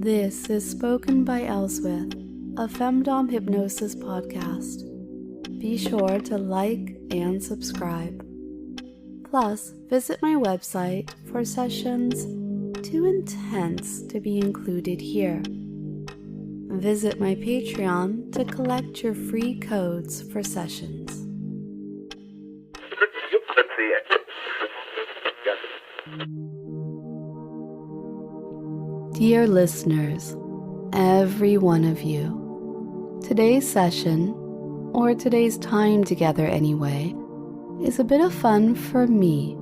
This is Spoken by Elswith, a femdom hypnosis podcast. Be sure to like and subscribe. Plus, visit my website for sessions too intense to be included here. Visit my Patreon to collect your free codes for sessions. Dear listeners, every one of you, today's session, or today's time together anyway, is a bit of fun for me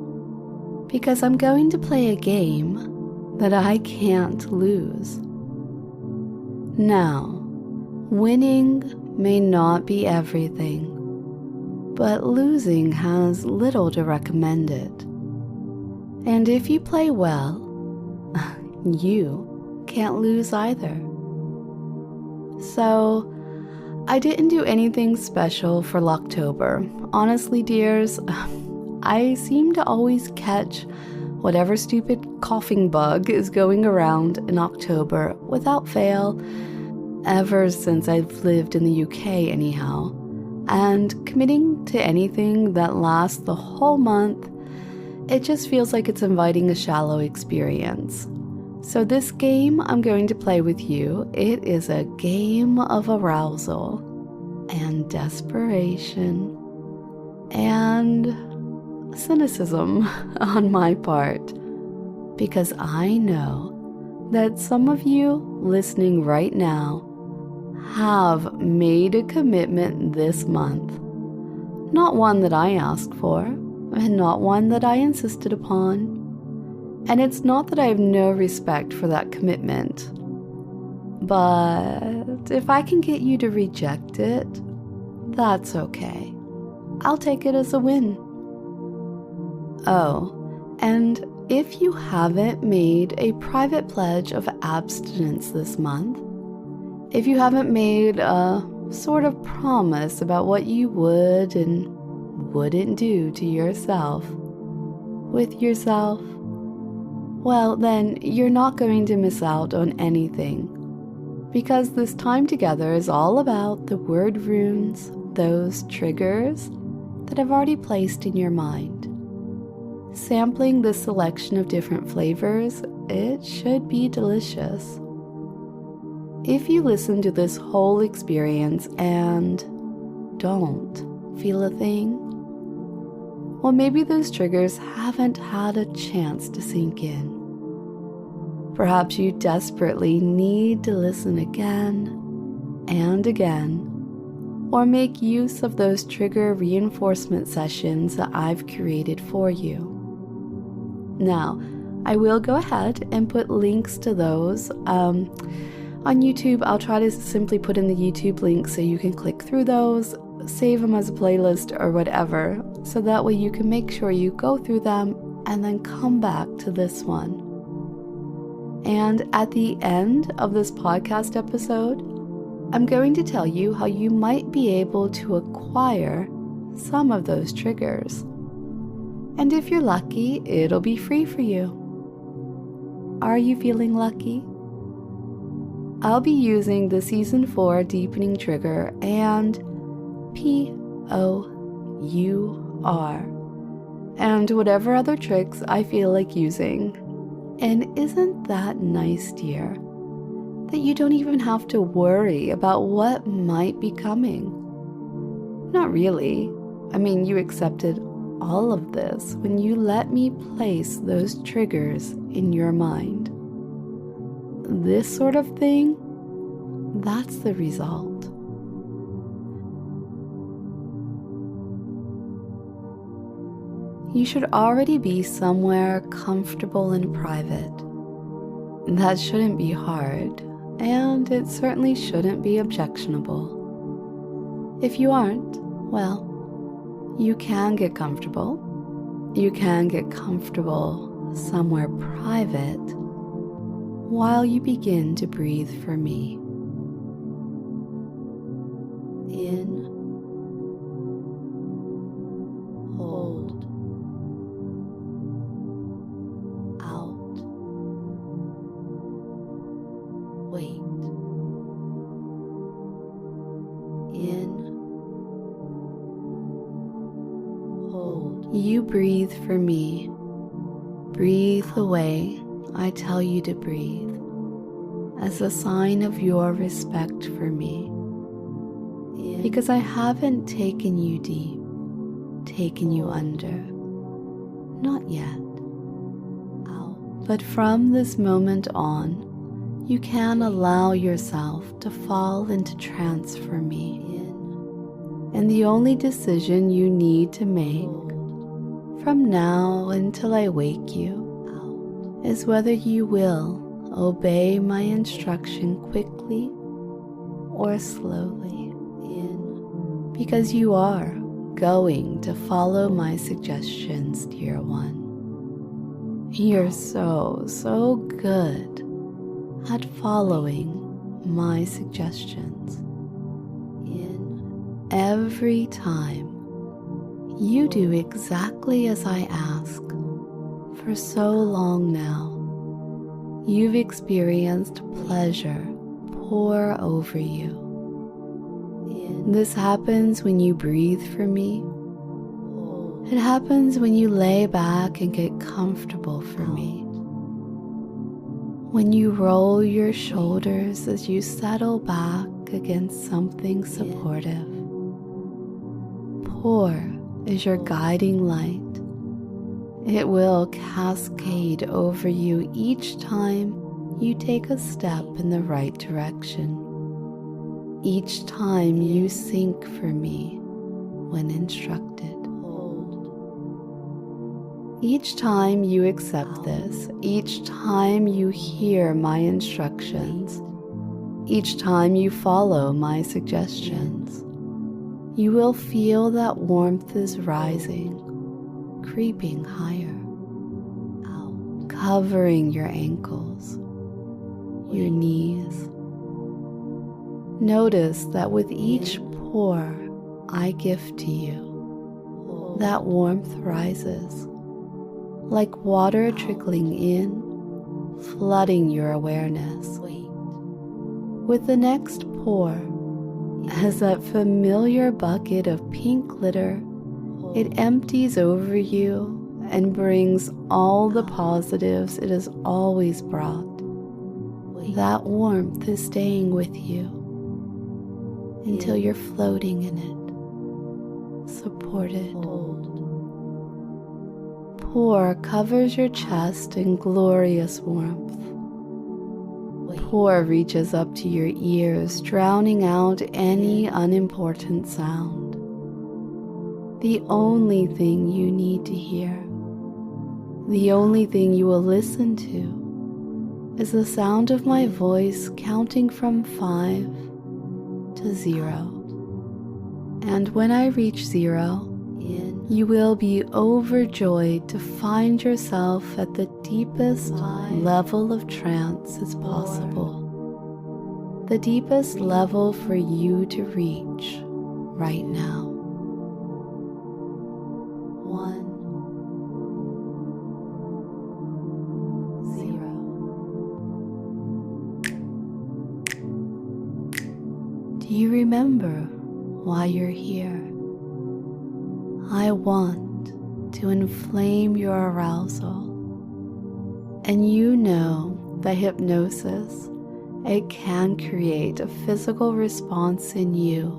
because I'm going to play a game that I can't lose. Now, winning may not be everything, but losing has little to recommend it. And if you play well, you can't lose either. So, I didn't do anything special for LOCKTOBER. Honestly, dears, I seem to always catch whatever stupid coughing bug is going around in October without fail, ever since I've lived in the UK anyhow. And committing to anything that lasts the whole month, it just feels like it's inviting a shallow experience. So this game I'm going to play with you, it is a game of arousal and desperation and cynicism on my part, because I know that some of you listening right now have made a commitment this month. Not one that I asked for, and not one that I insisted upon. And it's not that I have no respect for that commitment. But if I can get you to reject it, that's okay. I'll take it as a win. Oh, and if you haven't made a private pledge of abstinence this month, if you haven't made a sort of promise about what you would and wouldn't do to yourself, with yourself, well, then you're not going to miss out on anything, because this time together is all about the word runes, those triggers that I've already placed in your mind. Sampling this selection of different flavors, it should be delicious. If you listen to this whole experience and don't feel a thing, well, maybe those triggers haven't had a chance to sink in. Perhaps you desperately need to listen again and again, or make use of those trigger reinforcement sessions that I've created for you. Now, I will go ahead and put links to those. On YouTube, I'll try to simply put in the YouTube link so you can click through those, save them as a playlist or whatever, so that way you can make sure you go through them and then come back to this one. And at the end of this podcast episode, I'm going to tell you how you might be able to acquire some of those triggers. And if you're lucky, it'll be free for you. Are you feeling lucky? I'll be using the Season 4 Deepening trigger and POUR, and whatever other tricks I feel like using. And isn't that nice, dear? That you don't even have to worry about what might be coming. Not really. I mean, you accepted all of this when you let me place those triggers in your mind. This sort of thing, that's the result. You should already be somewhere comfortable and private. That shouldn't be hard, and it certainly shouldn't be objectionable. If you aren't, well, you can get comfortable. You can get comfortable somewhere private while you begin to breathe for me. In, hold, out. you breathe for me. Breathe the way I tell you to breathe, as a sign of your respect for me. Because I haven't taken you deep, taken you under. Not yet. But from this moment on, you can allow yourself to fall into trance for me. And the only decision you need to make from now until I wake you is whether you will obey my instruction quickly or slowly. Because you are going to follow my suggestions, dear one. You're so good at following my suggestions. Every time you do exactly as I ask. For so long now, you've experienced pleasure pour over you. This happens when you breathe for me. It happens when you lay back and get comfortable for me. When you roll your shoulders as you settle back against something supportive. Pour is your guiding light. It will cascade over you each time you take a step in the right direction. Each time you sink for me when instructed. Each time you accept this, each time you hear my instructions, each time you follow my suggestions, you will feel that warmth is rising, creeping higher, covering your ankles, your knees. Notice that with each pour I give to you, that warmth rises, like water trickling in, flooding your awareness. With the next pour, as that familiar bucket of pink glitter, it empties over you and brings all the positives it has always brought. That warmth is staying with you until you're floating in it, supported. Pour covers your chest in glorious warmth. Pour reaches up to your ears, drowning out any unimportant sound. The only thing you need to hear, the only thing you will listen to, is the sound of my voice counting from 5 to 0. And when I reach 0, you will be overjoyed to find yourself at the deepest level of trance as possible. The deepest level for you to reach right now. 1, 0. Do you remember why you're here? I want to inflame your arousal. And you know that hypnosis, it can create a physical response in you,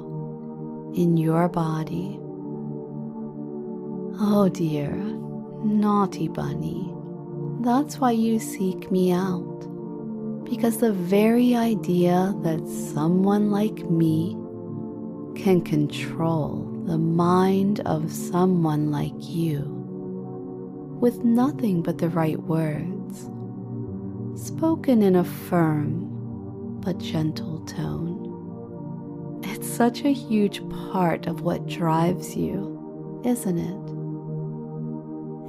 in your body. Oh dear, naughty bunny, that's why you seek me out. Because the very idea that someone like me can control the mind of someone like you with nothing but the right words, spoken in a firm but gentle tone. It's such a huge part of what drives you, isn't it?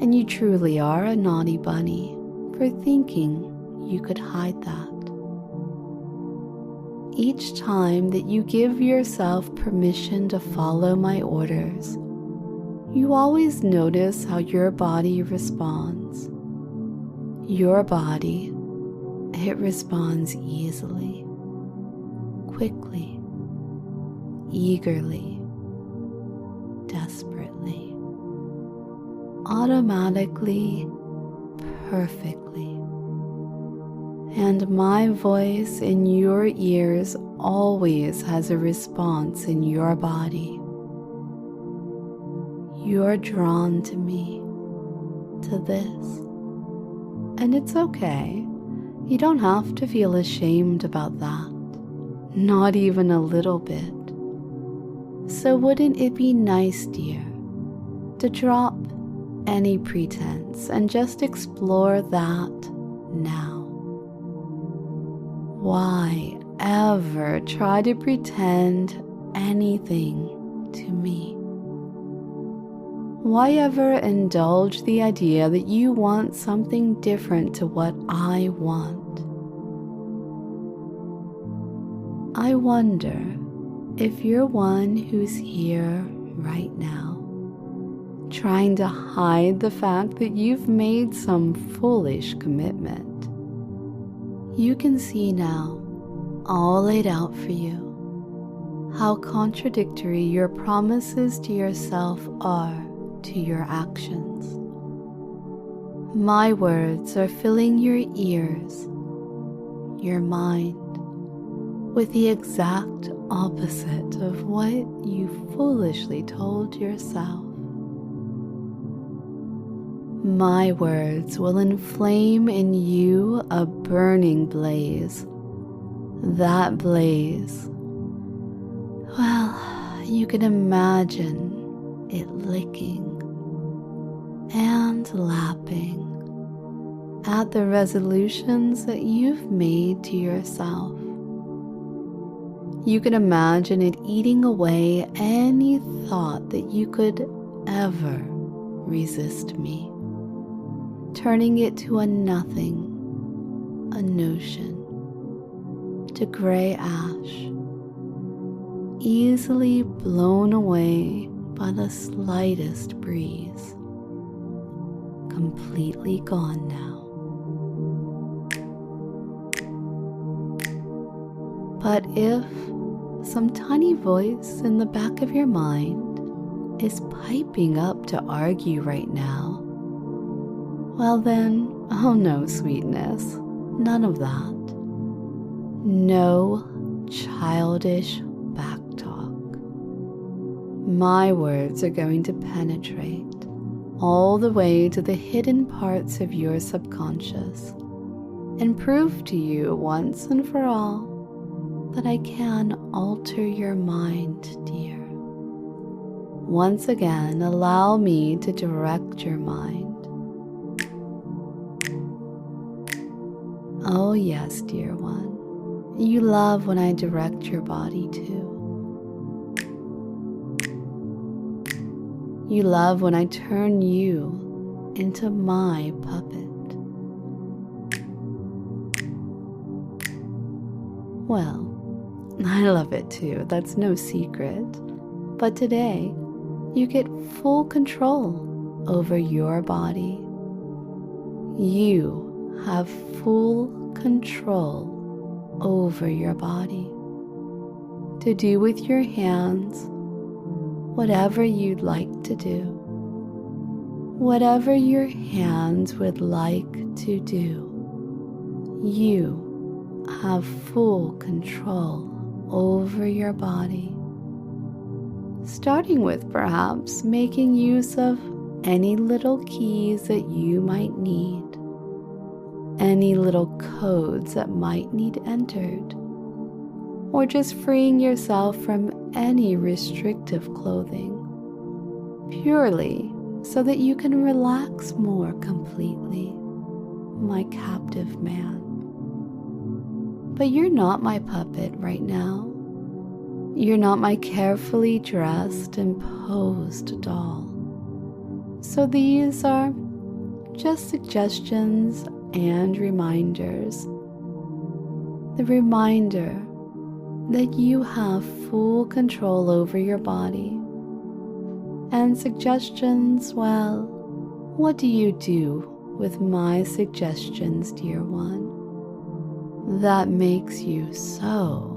And you truly are a naughty bunny for thinking you could hide that. Each time that you give yourself permission to follow my orders, you always notice how your body responds. Your body, it responds easily, quickly, eagerly, desperately. automatically, perfectly. And my voice in your ears always has a response in your body. You're drawn to me, to this. And it's okay. You don't have to feel ashamed about that. Not even a little bit. So wouldn't it be nice, dear, to drop any pretense and just explore that now? Why ever try to pretend anything to me? Why ever indulge the idea that you want something different to what I want? I wonder if you're one who's here right now, trying to hide the fact that you've made some foolish commitment. You can see now, all laid out for you, how contradictory your promises to yourself are to your actions. My words are filling your ears, your mind, with the exact opposite of what you foolishly told yourself. My words will inflame in you a burning blaze. That blaze, well, you can imagine it licking and lapping at the resolutions that you've made to yourself. You can imagine it eating away any thought that you could ever resist me, turning it to a nothing, a notion, to gray ash, easily blown away by the slightest breeze, completely gone now. But if some tiny voice in the back of your mind is piping up to argue right now, well then, oh no, sweetness, none of that. No childish backtalk. My words are going to penetrate all the way to the hidden parts of your subconscious and prove to you once and for all that I can alter your mind, dear. Once again, allow me to direct your mind. Oh yes, dear one, you love when I direct your body too. You love when I turn you into my puppet. Well, I love it too, that's no secret. But today, you get full control over your body. You have full control over your body to do with your hands whatever you'd like to do. Whatever your hands would like to do, you have full control over your body, starting with perhaps making use of any little keys that you might need, any little codes that might need entered, or just freeing yourself from any restrictive clothing, purely so that you can relax more completely, my captive man. But you're not my puppet right now. You're not my carefully dressed and posed doll. So these are just suggestions and reminders. The reminder that you have full control over your body. And suggestions, well, what do you do with my suggestions, dear one? That makes you so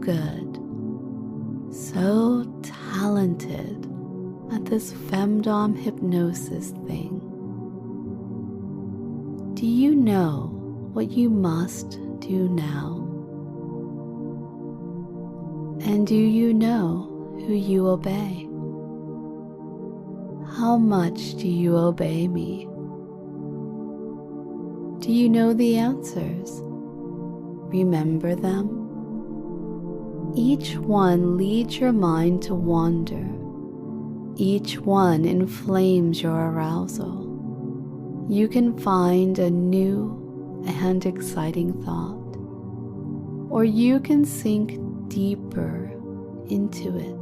good, so talented, at this femdom hypnosis thing. Do you know what you must do now? And do you know who you obey? How much do you obey me? Do you know the answers? Remember them? Each one leads your mind to wander. Each one inflames your arousal. You can find a new and exciting thought, or you can sink deeper into it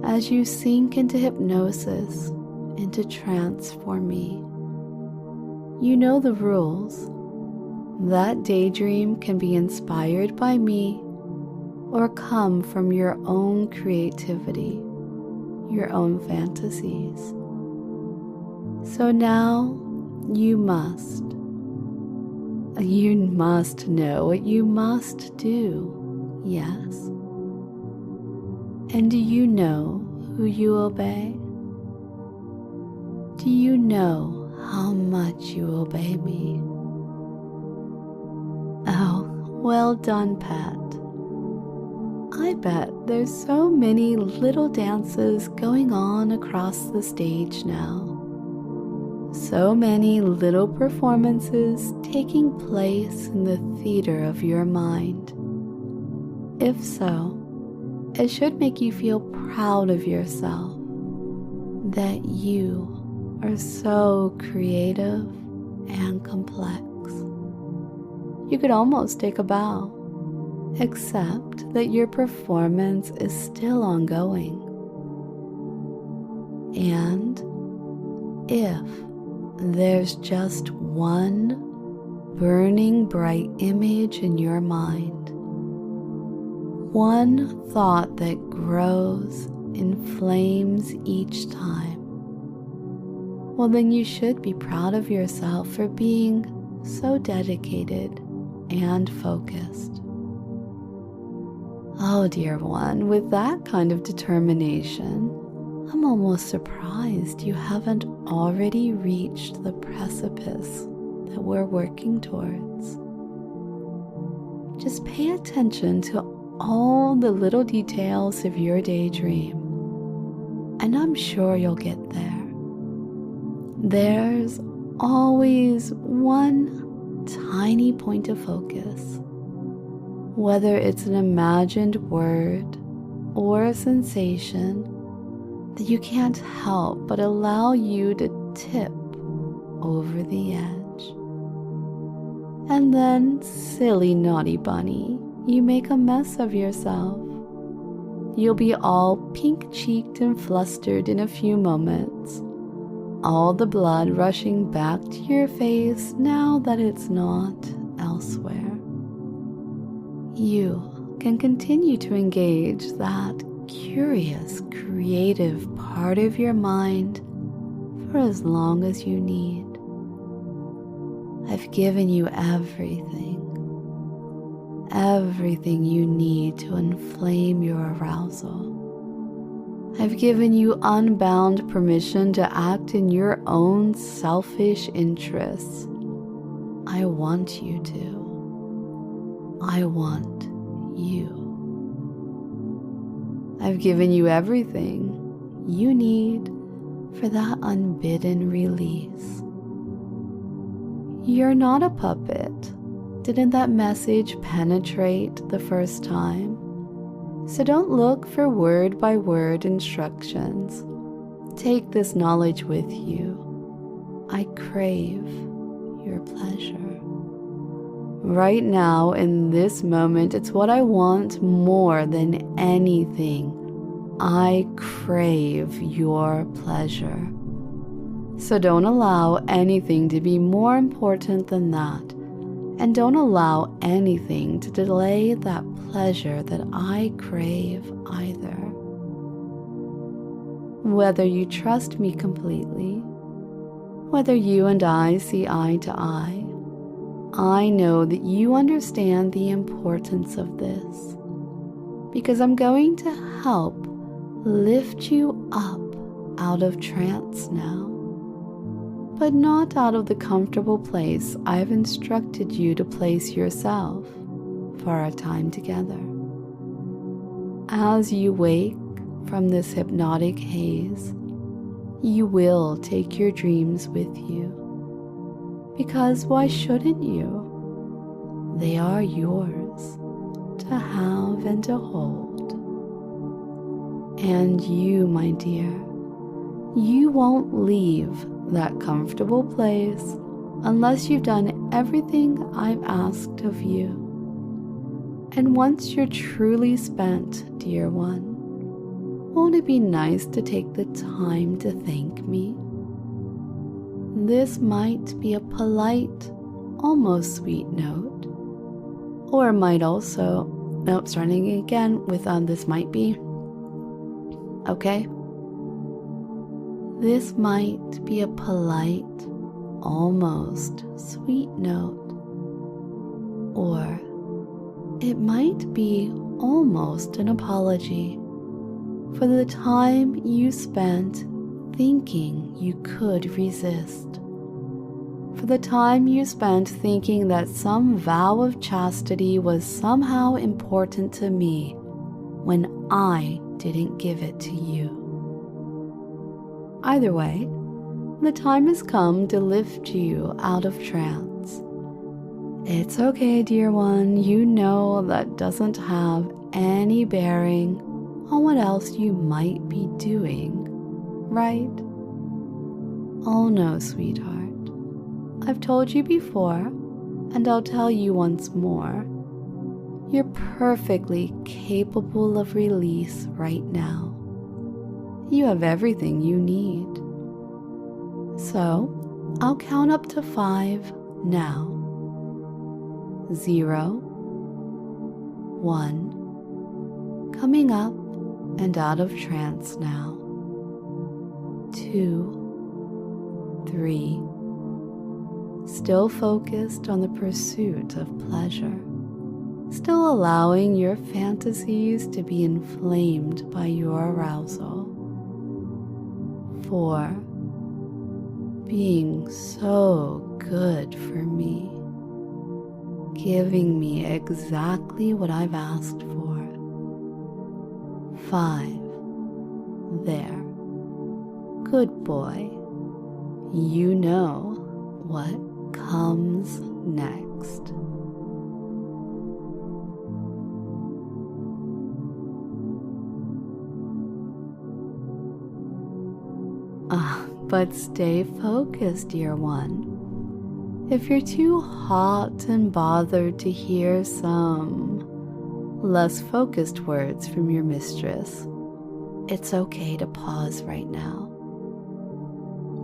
as you sink into hypnosis, into trance for me. You know the rules. That daydream can be inspired by me or come from your own creativity, your own fantasies. So now you must know what you must do, yes? And do you know who you obey? Do you know how much you obey me? Oh, well done, Pat. I bet there's so many little dances going on across the stage now. So many little performances taking place in the theater of your mind. If so, it should make you feel proud of yourself, that you are so creative and complex. You could almost take a bow, except that your performance is still ongoing. And if there's just one burning bright image in your mind, one thought that grows in flames each time, well, then you should be proud of yourself for being so dedicated and focused. Oh, dear one, with that kind of determination, I'm almost surprised you haven't already reached the precipice that we're working towards. Just pay attention to all the little details of your daydream, and I'm sure you'll get there. There's always one tiny point of focus, whether it's an imagined word or a sensation that you can't help but allow you to tip over the edge. And then, silly naughty bunny, you make a mess of yourself. You'll be all pink-cheeked and flustered in a few moments, all the blood rushing back to your face now that it's not elsewhere. You can continue to engage that curious, creative part of your mind for as long as you need. I've given you everything you need to inflame your arousal. I've given you unbound permission to act in your own selfish interests. I want you to. I want you. I've given you everything you need for that unbidden release. You're not a puppet. Didn't that message penetrate the first time? So don't look for word-by-word instructions. Take this knowledge with you. I crave your pleasure. Right now, in this moment, it's what I want more than anything. I crave your pleasure. So don't allow anything to be more important than that. And don't allow anything to delay that pleasure that I crave either. Whether you trust me completely, whether you and I see eye to eye, I know that you understand the importance of this, because I'm going to help lift you up out of trance now, but not out of the comfortable place I've instructed you to place yourself for our time together. As you wake from this hypnotic haze, you will take your dreams with you. Because why shouldn't you? They are yours to have and to hold. And you, my dear, you won't leave that comfortable place unless you've done everything I've asked of you. And once you're truly spent, dear one, won't it be nice to take the time to thank me? This might be a polite, almost sweet note, or it might also, starting again with this might be, okay? This might be a polite, almost sweet note, or it might be almost an apology for the time you spent thinking you could resist, for the time you spent thinking that some vow of chastity was somehow important to me when I didn't give it to you. Either way, the time has come to lift you out of trance. It's okay, dear one, you know that doesn't have any bearing on what else you might be doing, right? Oh no, sweetheart. I've told you before, and I'll tell you once more. You're perfectly capable of release right now. You have everything you need. So, I'll count up to 5 now. 0, 1, coming up and out of trance now. 2, 3, still focused on the pursuit of pleasure, still allowing your fantasies to be inflamed by your arousal. 4, being so good for me, giving me exactly what I've asked for. 5, there, good boy, you know what comes next. But stay focused, dear one. If you're too hot and bothered to hear some less focused words from your mistress, it's okay to pause right now.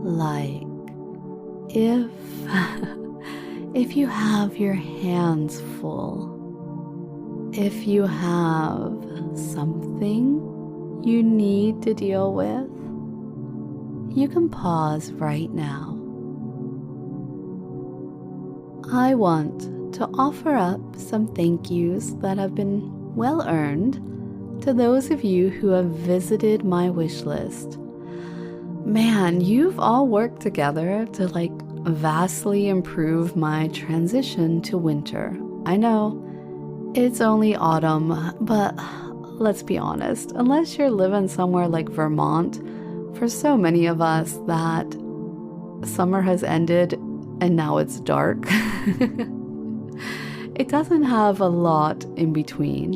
Like, if you have your hands full, if you have something you need to deal with, you can pause right now. I want to offer up some thank yous that have been well earned to those of you who have visited my wish list. Man, you've all worked together to vastly improve my transition to winter. I know, it's only autumn, but let's be honest, unless you're living somewhere like Vermont, for so many of us that summer has ended and now it's dark. It doesn't have a lot in between.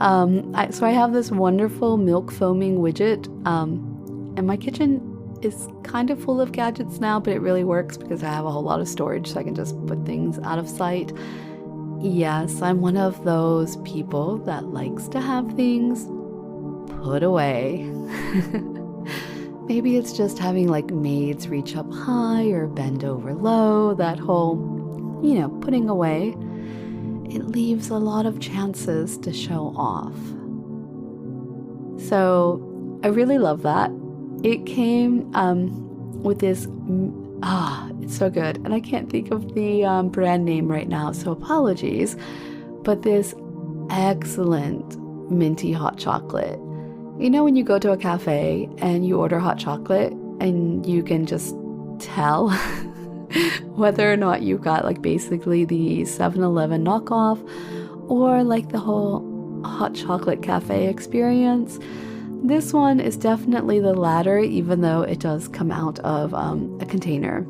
So I have this wonderful milk foaming widget, and my kitchen is kind of full of gadgets now, but it really works because I have a whole lot of storage, so I can just put things out of sight. Yes, I'm one of those people that likes to have things put away. Maybe it's just having maids reach up high or bend over low, that whole, putting away. It leaves a lot of chances to show off. So I really love that. It came with this, it's so good. And I can't think of the brand name right now, so apologies. But this excellent minty hot chocolate. You know when you go to a cafe and you order hot chocolate and you can just tell whether or not you got like basically the 7-Eleven knockoff or like the whole hot chocolate cafe experience? This one is definitely the latter, even though it does come out of a container.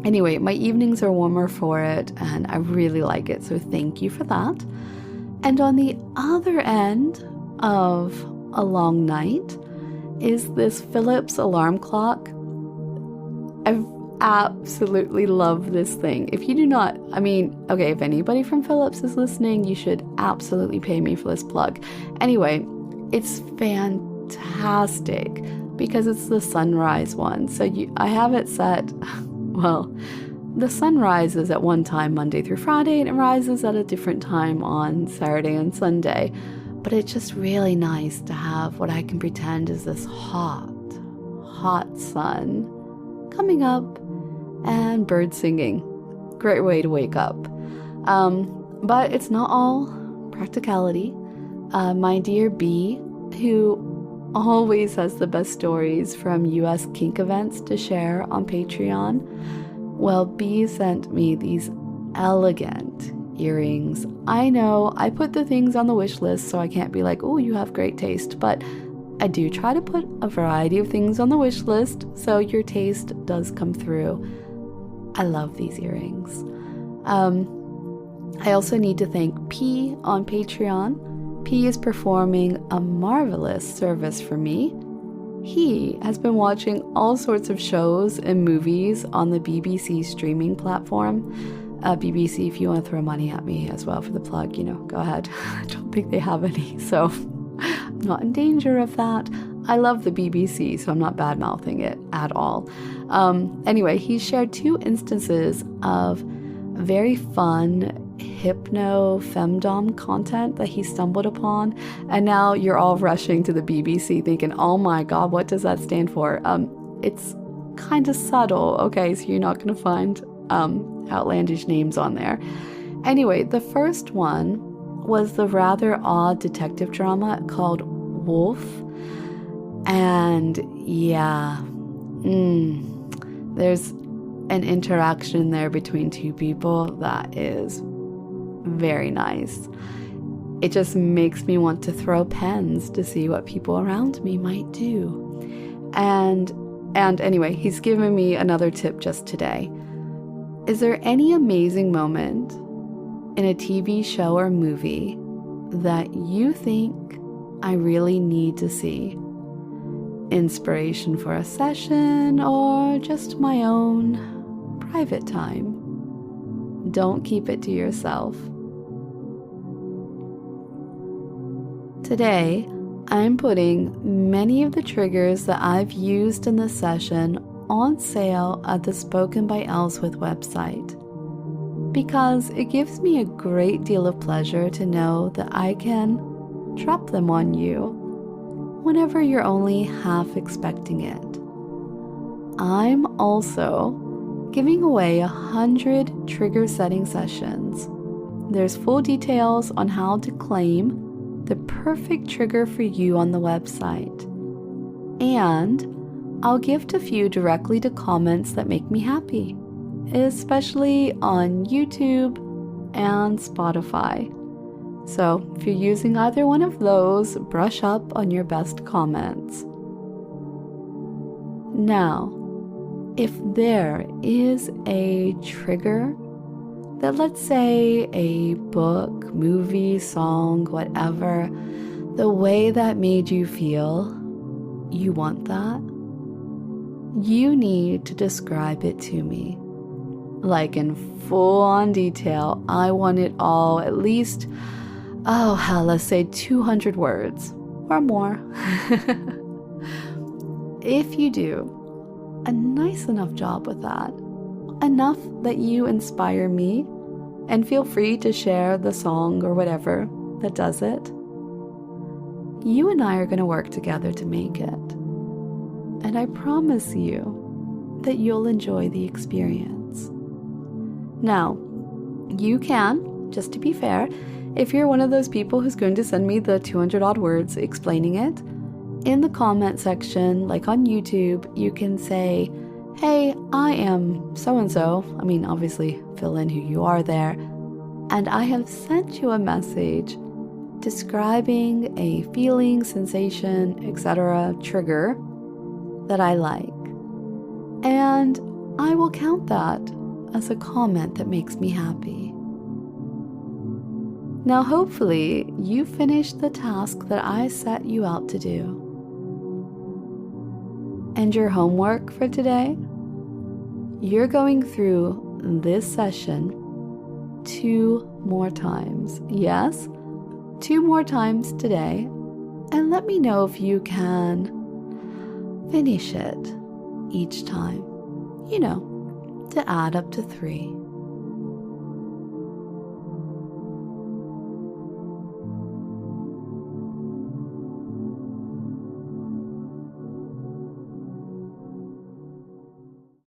Anyway, my evenings are warmer for it and I really like it, so thank you for that. And on the other end of a long night is this Philips alarm clock. I absolutely love this thing. If you do not, okay, if anybody from Philips is listening, you should absolutely pay me for this plug. Anyway, it's fantastic because it's the sunrise one. So I have it set, well, the sun rises at one time Monday through Friday and it rises at a different time on Saturday and Sunday. But it's just really nice to have what I can pretend is this hot sun coming up and birds singing. Great way to wake up. But it's not all practicality. My dear B, who always has the best stories from US kink events to share on Patreon, well, B sent me these elegant earrings. I know I put the things on the wish list, so I can't be like, oh, you have great taste, but I do try to put a variety of things on the wish list, so your taste does come through. I love these earrings. I also need to thank P on Patreon. P is performing a marvelous service for me. He has been watching all sorts of shows and movies on the BBC streaming platform. BBC, if you want to throw money at me as well for the plug, go ahead. I don't think they have any, so I'm not in danger of that. I love the BBC, so I'm not bad-mouthing it at all. Anyway, he shared 2 instances of very fun HYPNO femdom content that he stumbled upon, and now you're all rushing to the BBC thinking, oh my god, what does that stand for? It's kind of subtle, okay, so you're not going to find outlandish names on there. Anyway, the first one was the rather odd detective drama called Wolf, and yeah, there's an interaction there between 2 people that is very nice. It just makes me want to throw pens to see what people around me might do. And anyway, he's given me another tip just today. Is there any amazing moment in a TV show or movie that you think I really need to see? Inspiration for a session or just my own private time? Don't keep it to yourself. Today, I'm putting many of the triggers that I've used in this session on sale at the Spoken by Elswith website, because it gives me a great deal of pleasure to know that I can drop them on you whenever you're only half expecting it. I'm also giving away 100 trigger setting sessions. There's full details on how to claim the perfect trigger for you on the website. And I'll gift a few directly to comments that make me happy, especially on YouTube and Spotify. So if you're using either one of those, brush up on your best comments. Now, if there is a trigger that, let's say, a book, movie, song, whatever, the way that made you feel, you want that, you need to describe it to me. Like in full-on detail. I want it all, at least, let's say 200 words or more. If you do a nice enough job with that, enough that you inspire me, and feel free to share the song or whatever that does it, you and I are going to work together to make it. And I promise you that you'll enjoy the experience. Now, you can, just to be fair, if you're one of those people who's going to send me the 200 odd words explaining it, in the comment section, like on YouTube, you can say, hey, I am so-and-so. I mean, obviously fill in who you are there. And I have sent you a message describing a feeling, sensation, etc., trigger that I like. And I will count that as a comment that makes me happy. Now, hopefully, you finished the task that I set you out to do. And your homework for today? You're going through this session 2 more times. Yes, 2 more times today. And let me know if you can finish it each time. You know, to add up to 3.